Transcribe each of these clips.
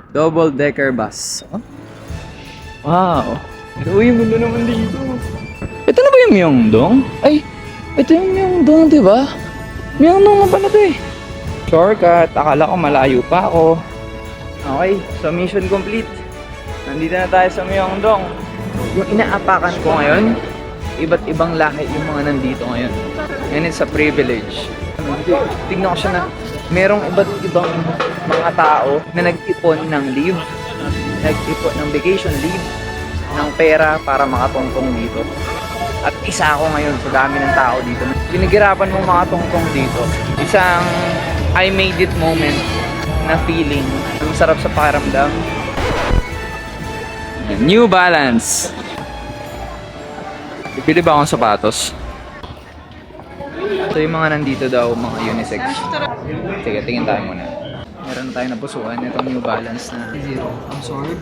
Double-decker bus. Oh? Wow. Uy, mundo naman dito. Ito na ba yung Myeongdong? Ay, ito yung Myeongdong, di ba? Myeongdong na pala ito eh. Shortcut. Akala ko malayo pa ako. Okay, so mission complete. Nandito na tayo sa Myeongdong. Yung inaapakan ko ngayon, iba't ibang lahi yung mga nandito ngayon. And it's a privilege. Tignan ko siya na merong iba't ibang mga tao na nag-ipon ng leave, nag-ipon ng vacation leave, ng pera para makatungtong dito. At isa ako ngayon sa dami ng tao dito. Pinagirapan mong makatungtong dito. Isang I made it moment na feeling. Ang sarap sa pakiramdam. New Balance. Bibili ba akong sapatos? Ito yung mga nandito daw, mga unisex. Sige, tingin tayo muna. Meron tayo napusuan. Itong New Balance na zero. Absorb.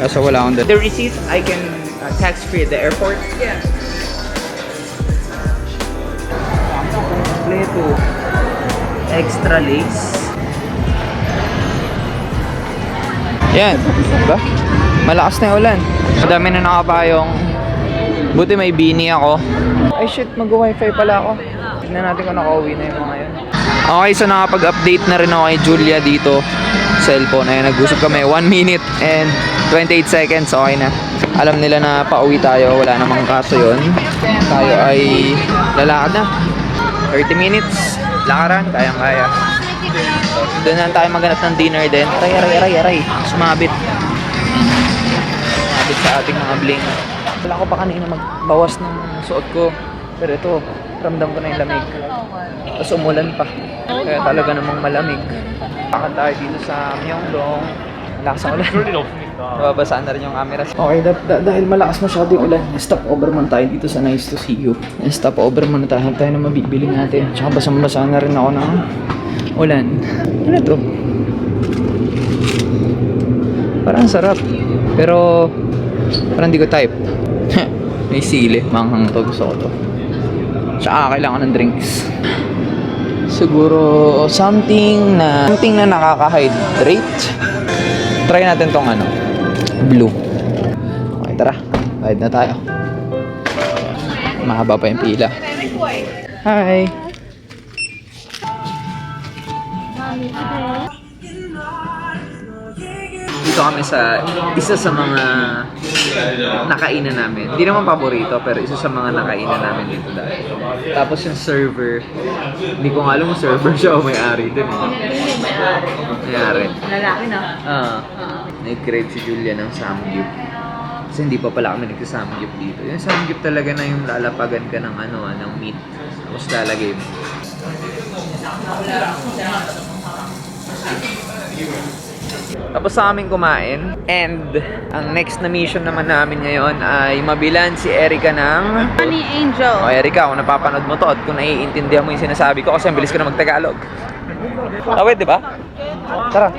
Kaso wala akong the receipt, I can tax free at the airport. Yeah. Kompleto. Extra lace. Yan, diba? Malakas na yung ulan. Madami na nakapayong. Buti may beanie ako. Ay shit, mag-wifi pala ako. Tignan natin kung nakauwi na yung mga yun. Okay, so nakapag-update na rin ako kay Julia dito. Cellphone. Ayan, nag-usap kami 1 minute and 28 seconds. Okay na. Alam nila na pauwi tayo. Wala namang kaso yun. Tayo ay lalakad na. 30 minutes. Lakaran. Kayang-kaya. Doon na tayo maghanap ng dinner din. Aray. Sumabit. Sumabit sa ating mga bling. Wala ko pa kanina magbawas ng suot ko. Pero ito, ramdam ko na yung lamig. Tapos umulan pa. Kaya talaga namang malamig. Lakad tayo dito sa Myeongdong. Malakas ang ulan. Nababasaan na rin yung camera. Okay, dahil malakas masyado yung ulan, stop over man tayo dito sa Nice to See You. Stop over muna tayo. Hanap tayo na mabibili natin. Tsaka basang-basa na rin ako ng ulan. Ano to? Parang sarap. Pero parang di ko type. May sili. Manghang to. Gusto ko to. Tsaka kailangan ng drinks. Siguro something na nakaka-hydrate. Try natin tong blue. Okay, tara. Bayad na tayo. Mahaba pa yung pila. Hi. Dito kami sa isa sa mga nakainan namin. Hindi naman paborito, pero isa sa mga nakainan namin dito dahil. Tapos yung server, hindi ko nga alam kung server siya o may-ari dun eh. May-ari. Lalaki na? Nag-crave si Julia ng samgyup. Kasi hindi pa pala kami nagsasamgyup dito. Yung samgyup talaga na yung lalapagan ka ng ng meat. Tapos lalagay mo. Tapos sa aming kumain. And ang next na mission naman namin ngayon ay mabilan si Erica ng Sunny Angel. O Erica, kung napapanood mo to at kung naiintindihan mo yung sinasabi ko kasi ang bilis ko na mag-Tagalog. Tawid, di ba? Tara.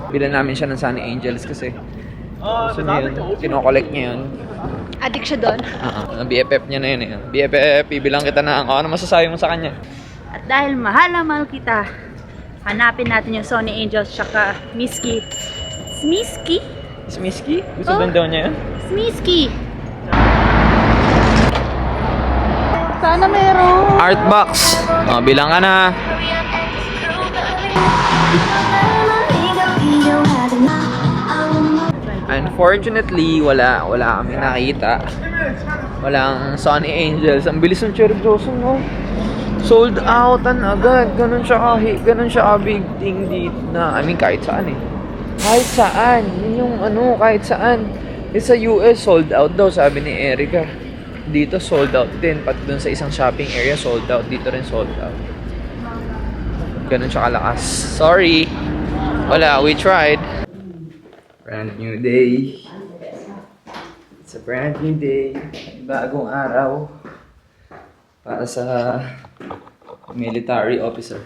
Bilan namin siya ng Sunny Angels kasi gusto niya yun. Kinokollect niya yun. Addict siya doon. BFF niya na yun eh. BFF, bibilang kita na ano masasabi mo sa kanya? At dahil mahal na mahal kita, hanapin natin yung Sunny Angels tsaka Miski. Smiski? Smiski? Gusto doon daw niya yun? Smiski! Sana meron! Artbox! O, bilang ka na. Unfortunately, wala kami nakita. Walang Sunny Angels. Ang bilis ng Cherry Blossom, no? Sold outan agad. Ganun siya big thing dito na, kahit saan eh. Kahit saan. Yun yung kahit saan. Sa US, sold out daw, sabi ni Erica. Dito, sold out din. Pati dun sa isang shopping area, sold out. Dito rin sold out. Ganun siya kalakas. Sorry. Wala, we tried. Brand new day. It's a brand new day. Bagong araw. Para sa military officer.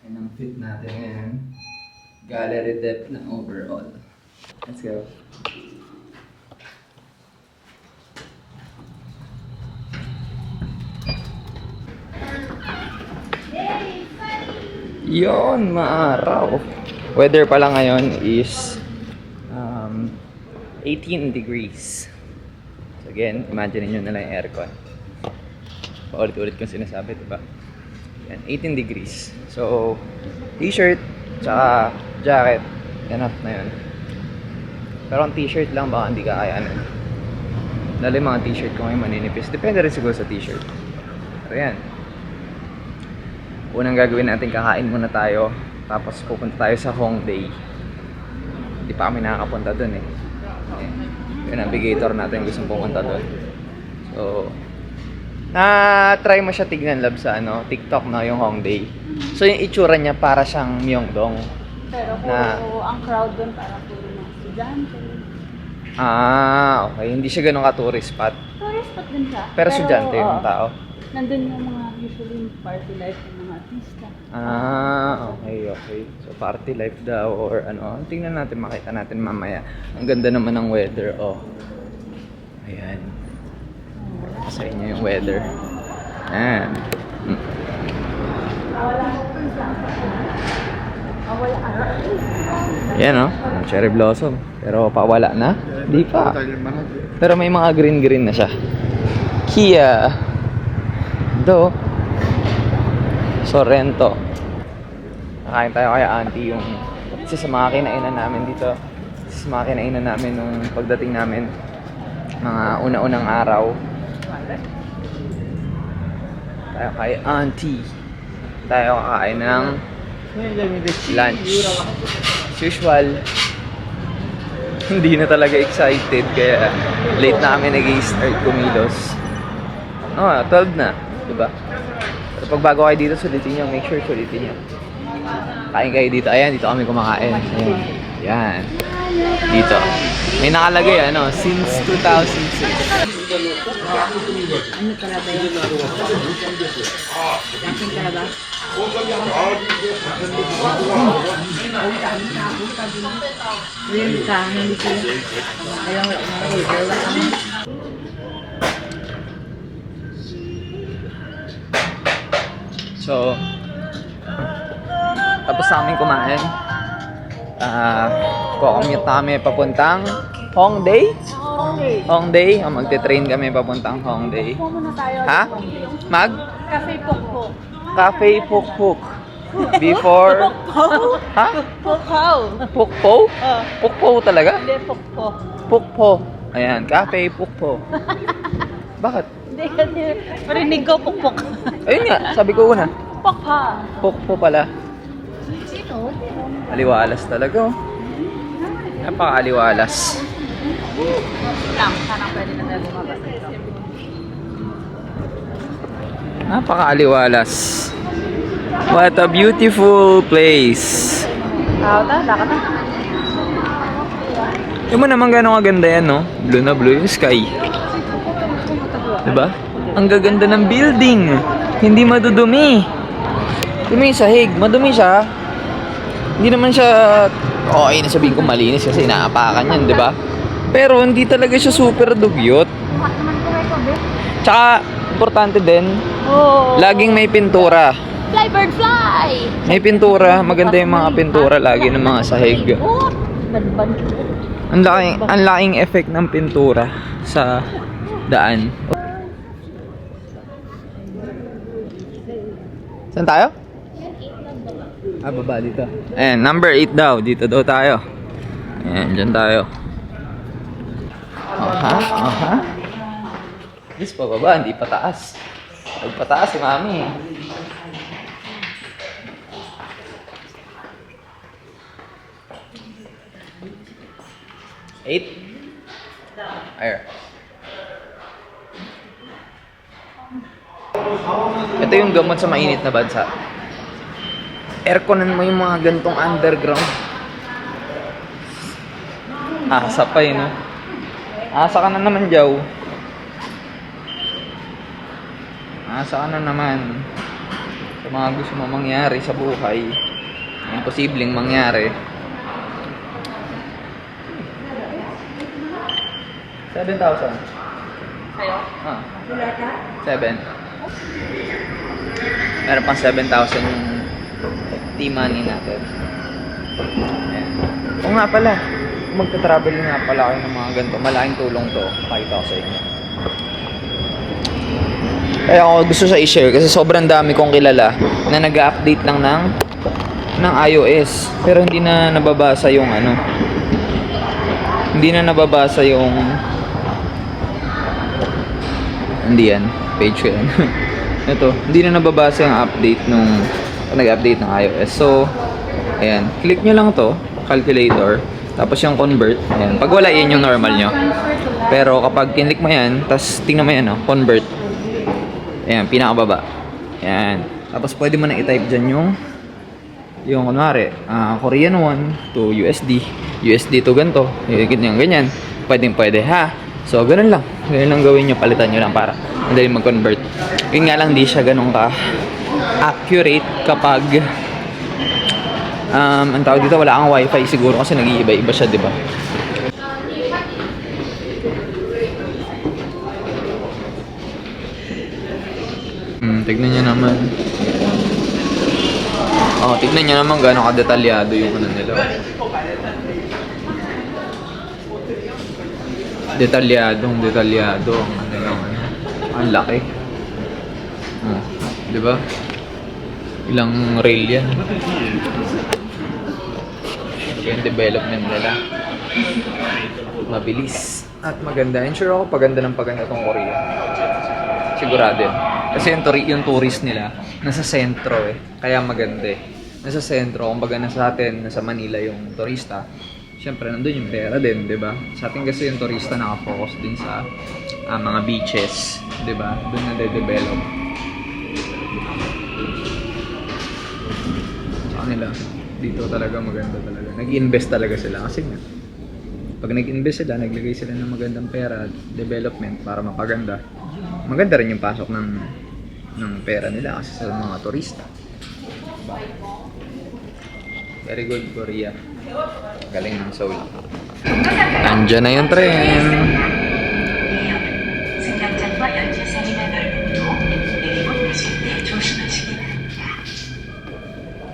Yan ang fit natin ngayon. Gallery depth na overall. Let's go. Yon, maaraw. Weather pala ngayon is 18 degrees. So again, imagine nyo na lang yung aircon. Paulit-ulit kong sinasabi, diba? Yan, 18 degrees. So, t-shirt, tsaka jacket, enough na yun. Pero ang t-shirt lang baka hindi kakayanin. Lalo yung mga t-shirt ko ngayon maninipis. Depende rin siguro sa t-shirt. Pero yan. Unang gagawin natin, kakain muna tayo. Tapos pupunta tayo sa Hongdae. Hindi pa kami nakakapunta dun eh. Yung navigator natin gustong pumunta dun. So, na-try mo siya tignan, lab, sa TikTok na yung Hongdae. So yung itsura niya para siyang Myeongdong. Pero puro ang crowd doon para puro mga estudyante. Okay. Hindi siya ganun ka-tourist spot. Tourist spot din siya. Pero estudyante yung tao. Nandun yung mga usually party life ng mga artista. Okay. So party life daw or ano. Tingnan natin, makita natin mamaya. Ang ganda naman ng weather, oh. Ayan. Sa inyo yung weather. Ayan. Yan, oh. Cherry blossom. Pero pawala na? Di pa. Pero may mga green-green na siya. Kia. Do. Sorrento. Nakain tayo kay auntie yung isa sa mga kinainan namin dito. Isa sa mga kinainan namin nung pagdating namin. Mga una-unang araw. Tayo kay auntie. Tayo kakain ng lunch. As usual, hindi na talaga excited kaya late na kami nag-i-start kumilos. 12 na, diba? Pero pag bago kayo dito, sulitin nyo. Make sure sulitin nyo. Kain kayo dito. Ayan, dito kami kumakain. Ayan. Yan. Dito. May nakalagay, since 2006. Ano talaga yun? Yakin talaga? Ayun ka, nandito yun. Ayaw, wala kami. So, tapos namin kumain. Kukumute kami papuntang Hongdae. Hongdae. Magte-train kami papuntang Hongdae. Kuha muna tayo. Ha? Mag? Cafe Pokpok. Cafe Pukpuk. Before... Ha? Pokpok. Pukpo? Pukpo talaga? Hindi, Pokpok. Pukpo. Ayan, Cafe Pukpo. Bakit? Hindi kasi parinig ko Pokpok. Ayun nga, sabi ko una. Pokpa. Pukpo pala. Sino? Aliwalas talaga, oh. Napaka-aliwalas. Lang, sana pwede na tayo bumabas dito. Napaka-aliwalas. What a beautiful place. Lakad na. Yung mo naman gano'ng kaganda yan, no? Blue na blue yung sky. Diba? Ang gaganda ng building. Hindi madudumi. Yung may sahig, madumi siya. Hindi naman siya, okay na sabihin ko malinis kasi inaapakan yan, di ba? Pero hindi talaga siya super dugyot. Tsaka, importante din, laging may pintura. Fly bird fly! May pintura, maganda yung mga pintura lagi ng mga sahig. Ang laking effect ng pintura sa daan. Saan tayo? Baba dito. Ayan, number 8 daw. Dito daw tayo. Ayan, dyan tayo. This pa baba, hindi pataas. Pagpataas si mami. Eight? Ayer. Ito yung gamot sa mainit na bansa. Airconan mo yung mga gantong underground. Asa pa no? Asa ka na naman, Jaw. Asa ka na naman. Sa mga gusto mo mangyari sa buhay. Imposibleng mangyari. 7,000. Sa'yo? Ah, Wala ka? 7. Meron pang 7,000 yung T-money natin. Ayan. Oo nga pala, kung magta-travel nga pala kayo ng mga ganito, malaking tulong to, pakita ko sa inyo. Kaya ako gusto sa i-share kasi sobrang dami kong kilala na nag-update lang ng iOS pero hindi na nababasa yung ano. Hindi na nababasa yung hindi yan, page ko yan. Ito, hindi na nababasa yung update nung nag-update ng iOS. So, ayan, click nyo lang to, calculator, tapos yung convert, ayan. Pag wala, yan yung normal nyo. Pero kapag kinlik mo yan, tapos tingnan mo yan, no, convert. Ayan, pinakababa. Ayan. Tapos pwede mo na i-type dyan yung kunwari, Korean won to USD, USD to ganito, ganyan. Pwede ha. So, ganun lang. Ganun lang gawin nyo, palitan nyo lang para madali mag-convert. Yun nga lang, di siya ganun ka accurate kapag ang tawag dito, wala kang wifi siguro kasi nag-iiba-iba siya, di ba? Tignan nyo naman. Oh, tignan nyo naman gano'ng kadetalyado yung ano nila. Detalyado ang ano lang, ano. Ang laki. Oh, di ba? Ilang rail yan. Yung development nila. Mabilis. At maganda. And sure ako paganda ng paganda tong Korea. Sigurado yun. Kasi yung tourist nila, nasa sentro eh. Kaya maganda eh. Nasa sentro, kumbaga nasa atin, nasa Manila yung turista. Siyempre, nandun yung pera din, di ba? Sa atin kasi yung turista nakafocus din sa mga beaches, di ba? Doon na de-develop. Sa kanila, dito talaga maganda talaga. Nag-invest talaga sila kasi nga. Pag nag-invest sila, naglagay sila ng magandang pera, development para mapaganda. Maganda rin yung pasok ng pera nila kasi sa mga turista. Diba? Very good, Korea. Galing ng Seoul. Andiyan na yung tren.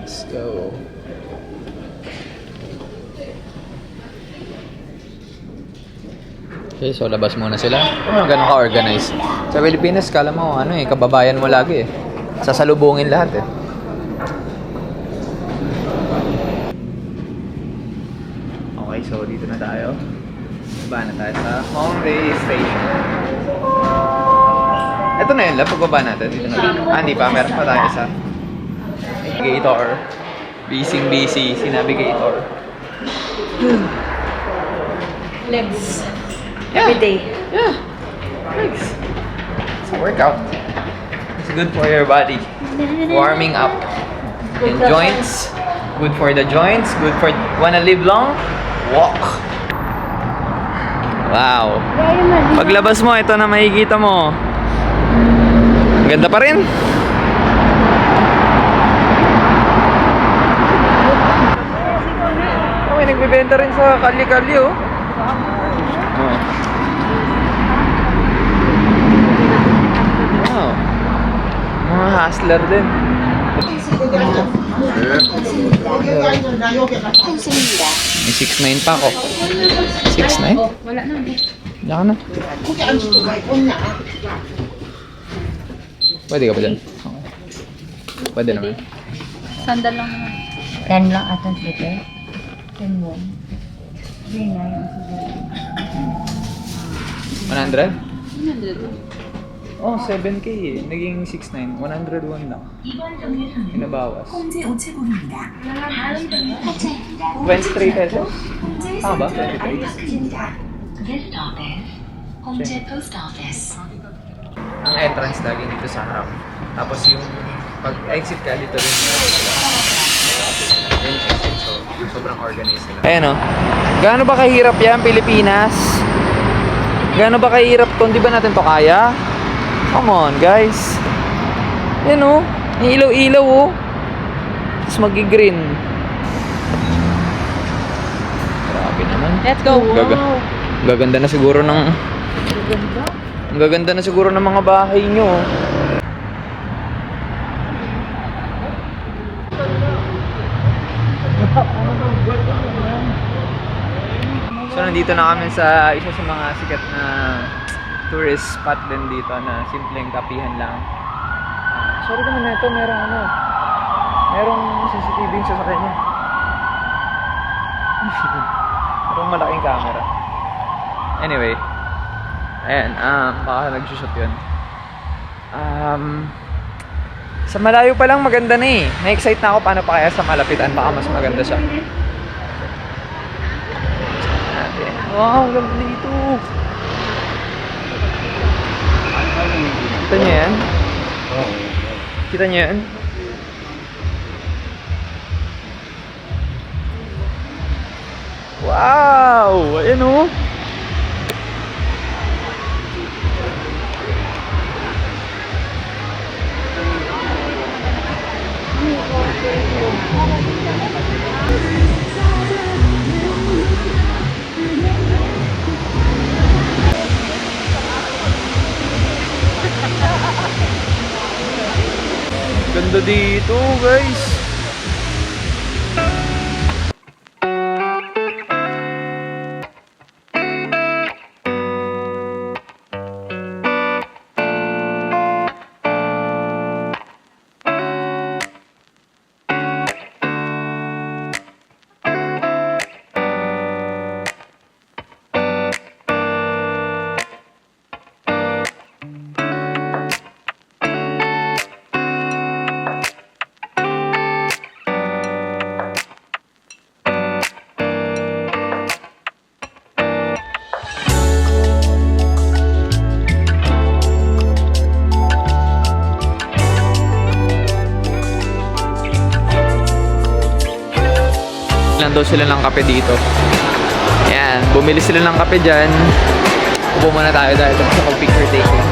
Let's go. Okay, so labas muna sila. Ganun ka-organize. Sa Pilipinas, kala mo, kababayan mo lagi eh. Sasalubungin lahat eh. Okay, so dito na tayo. Baba na tayo sa Hongdae Station. Ito na yun lang, pagbaba natin. Dito na tayo. Hindi pa, meron pa tayo sa Navigator. Busy si Navigator. Legs. Yeah. Every day. Yeah. Thanks. It's a workout. It's good for your body. Warming up. Yung joints. Good for the joints. Good for... Wanna live long? Walk. Wow. Paglabas mo, ito na makikita mo. Ganda pa rin. Oh, may nagbibenta rin sa Kali-Kali, oh. Oh. Wow. Mga hustler din. May 6'9" pa ako. 6'9"? Wala na. Diyan ka na. Pwede ka ba dyan? Okay. Pwede naman. Sandal lang naman. 10 lang ata dito. 10 mo. Hindi nga yung 100? 100. Oh, 7K eh. Naging 6'9". 101 lang. Pinabawas. 23 pesos? Tama ba? 23? This office, Hongdae Post Office. Ang entrance lagi dito sa harap. Tapos yung pag-exit ka dito rin. So, sobrang organized nila. Ayan o. Gaano ba kahirap yan, Pilipinas? Gaano ba kahirap to? Hindi ba natin to kaya? Come on, guys. Ayan o. Yung ilaw-ilaw o. Tapos magi-green. Grabe naman. Let's go. Gaga. Gaganda na siguro ng... Ang gaganda na siguro ng mga bahay nyo. So nandito na kami sa isa sa mga sikat na tourist spot din dito na simpleng kapihan lang. Sorry naman na ito, merong CCTV sa sasakyan niya. Merong malaking camera. Anyway, ayan, baka nag-shoot yun. Sa malayo pa lang maganda na eh. Na-excite na ako paano pa kaya sa malapitan, baka mas maganda siya. Wow, ang ganda dito. Kita niyo yan? Kita niyo yan? Wow! Ayan o. Ganda dito, guys. Lang daw sila ng kape dito. Ayan, bumili sila ng kape dyan. Upo muna tayo dahil sa pag-picture taking.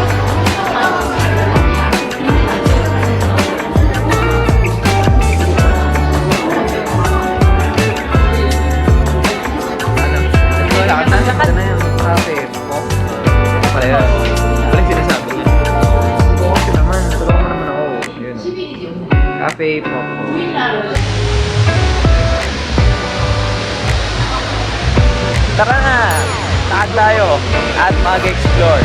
Lakad na yung kape mo. Pala yun. Pala yung sinasabi niya. Kasi naman, tulungan mo naman ako. Yun. Kape po. Tara na! Lakad tayo at mag-explore.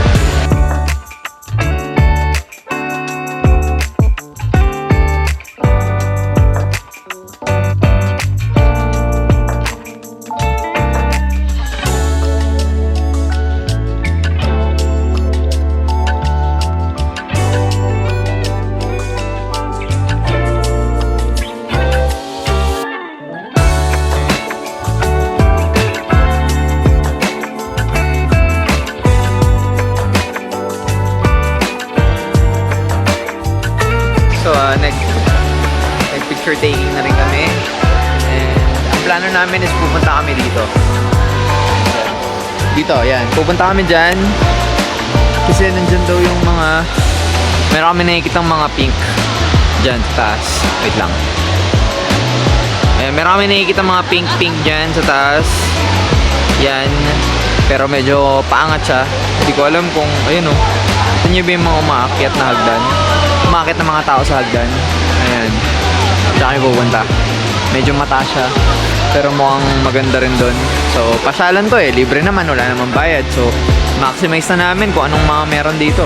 So, nag-picture taking na rin kami. And ang plano namin is pupunta kami dito. Dito, yan. Pupunta kami dyan. Kasi nandyan daw yung mga... Meron kami nakikitang mga pink. Dyan, sa taas. Wait lang. Ayan, meron kami nakikitang mga pink dyan sa taas. Yan. Pero medyo paangat siya. Hindi ko alam kung... Ayun o. Ito nyo ba yung mga umaakyat na hagdan? Umakit ng mga tao sa hagdan. Ayan. Diyan kami pupunta. Medyo mataas siya. Pero mukhang maganda rin doon. So, pasyalan to eh. Libre naman. Wala namang bayad. So, maximize na namin kung anong mga meron dito.